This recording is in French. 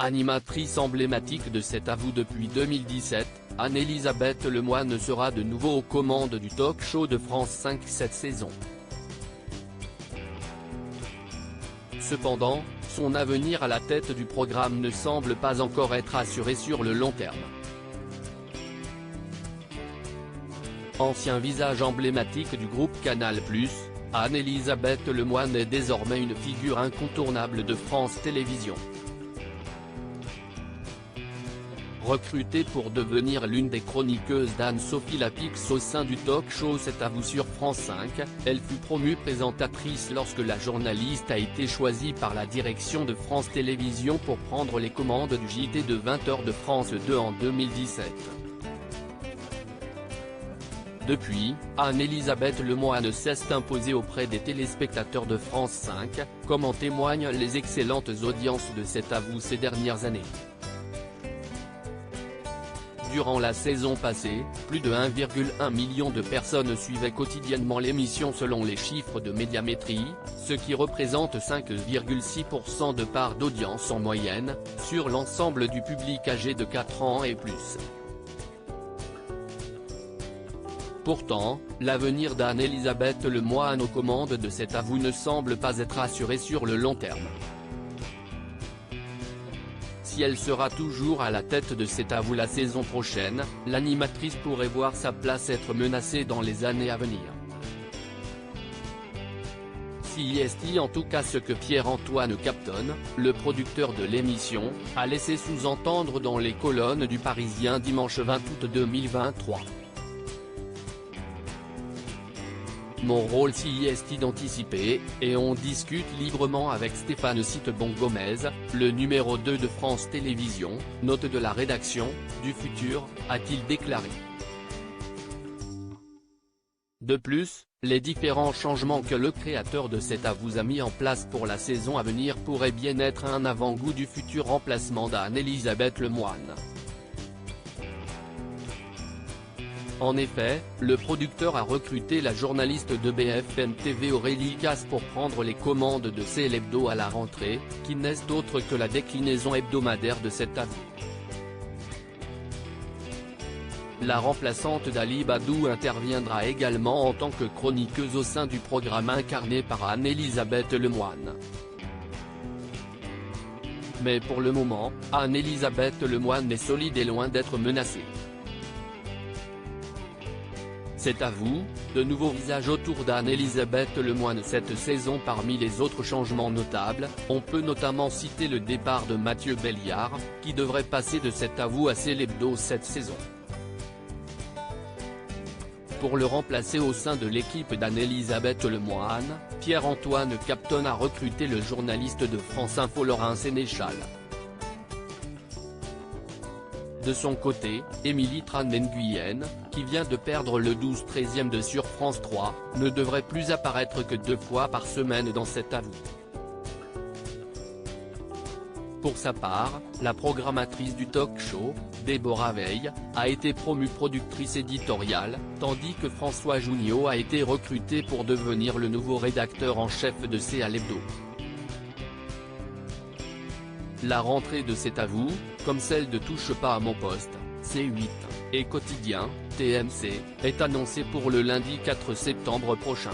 Animatrice emblématique de cet avou depuis 2017, Anne-Elisabeth Lemoine sera de nouveau aux commandes du talk-show de France 5 cette saison. Cependant, son avenir à la tête du programme ne semble pas encore être assuré sur le long terme. Ancien visage emblématique du groupe Canal+, Anne-Elisabeth Lemoine est désormais une figure incontournable de France Télévisions. Recrutée pour devenir l'une des chroniqueuses d'Anne-Sophie Lapix au sein du talk-show C'est à vous sur France 5, elle fut promue présentatrice lorsque la journaliste a été choisie par la direction de France Télévisions pour prendre les commandes du JT de 20h de France 2 en 2017. Depuis, Anne-Elisabeth Lemoine cesse d'imposer auprès des téléspectateurs de France 5, comme en témoignent les excellentes audiences de C'est à vous ces dernières années. Durant la saison passée, plus de 1,1 million de personnes suivaient quotidiennement l'émission selon les chiffres de Médiamétrie, ce qui représente 5,6% de part d'audience en moyenne, sur l'ensemble du public âgé de 4 ans et plus. Pourtant, l'avenir d'Anne-Elisabeth Lemoine aux commandes de C'est à vous ne semble pas être assuré sur le long terme. Si elle sera toujours à la tête de C'est à vous la saison prochaine, l'animatrice pourrait voir sa place être menacée dans les années à venir. Si est en tout cas ce que Pierre-Antoine Capton, le producteur de l'émission, a laissé sous-entendre dans les colonnes du Parisien dimanche 20 août 2023. Mon rôle s'y est identifié, et on discute librement avec Stéphane Citebon-Gomez, le numéro 2 de France Télévisions, note de la rédaction, du Futur, a-t-il déclaré. De plus, les différents changements que le créateur de C'est à vous a mis en place pour la saison à venir pourraient bien être un avant-goût du futur remplacement d'Anne-Elisabeth Lemoine. En effet, le producteur a recruté la journaliste de BFM TV Aurélie Casse pour prendre les commandes de C'est l'Hebdo à la rentrée, qui n'est autre que la déclinaison hebdomadaire de C'est à vous. La remplaçante d'Ali Badou interviendra également en tant que chroniqueuse au sein du programme incarné par Anne-Elisabeth Lemoine. Mais pour le moment, Anne-Elisabeth Lemoine est solide et loin d'être menacée. C'est à vous, de nouveaux visages autour d'Anne-Elisabeth Lemoine cette saison. Parmi les autres changements notables, on peut notamment citer le départ de Mathieu Belliard, qui devrait passer de C'est à vous à C'est l'Hebdo cette saison. Pour le remplacer au sein de l'équipe d'Anne-Elisabeth Lemoine, Pierre-Antoine Capton a recruté le journaliste de France Info Laurent Sénéchal. De son côté, Émilie Tran-Nguyen, qui vient de perdre le 12/13e de sur France 3, ne devrait plus apparaître que 2 fois par semaine dans C'est à vous. Pour sa part, la programmatrice du talk-show, Déborah Veil, a été promue productrice éditoriale, tandis que François Junio a été recruté pour devenir le nouveau rédacteur en chef de C'est à l'Hebdo. La rentrée de C'est à vous, comme celle de Touche pas à mon poste, C8, et Quotidien, TMC, est annoncée pour le lundi 4 septembre prochain.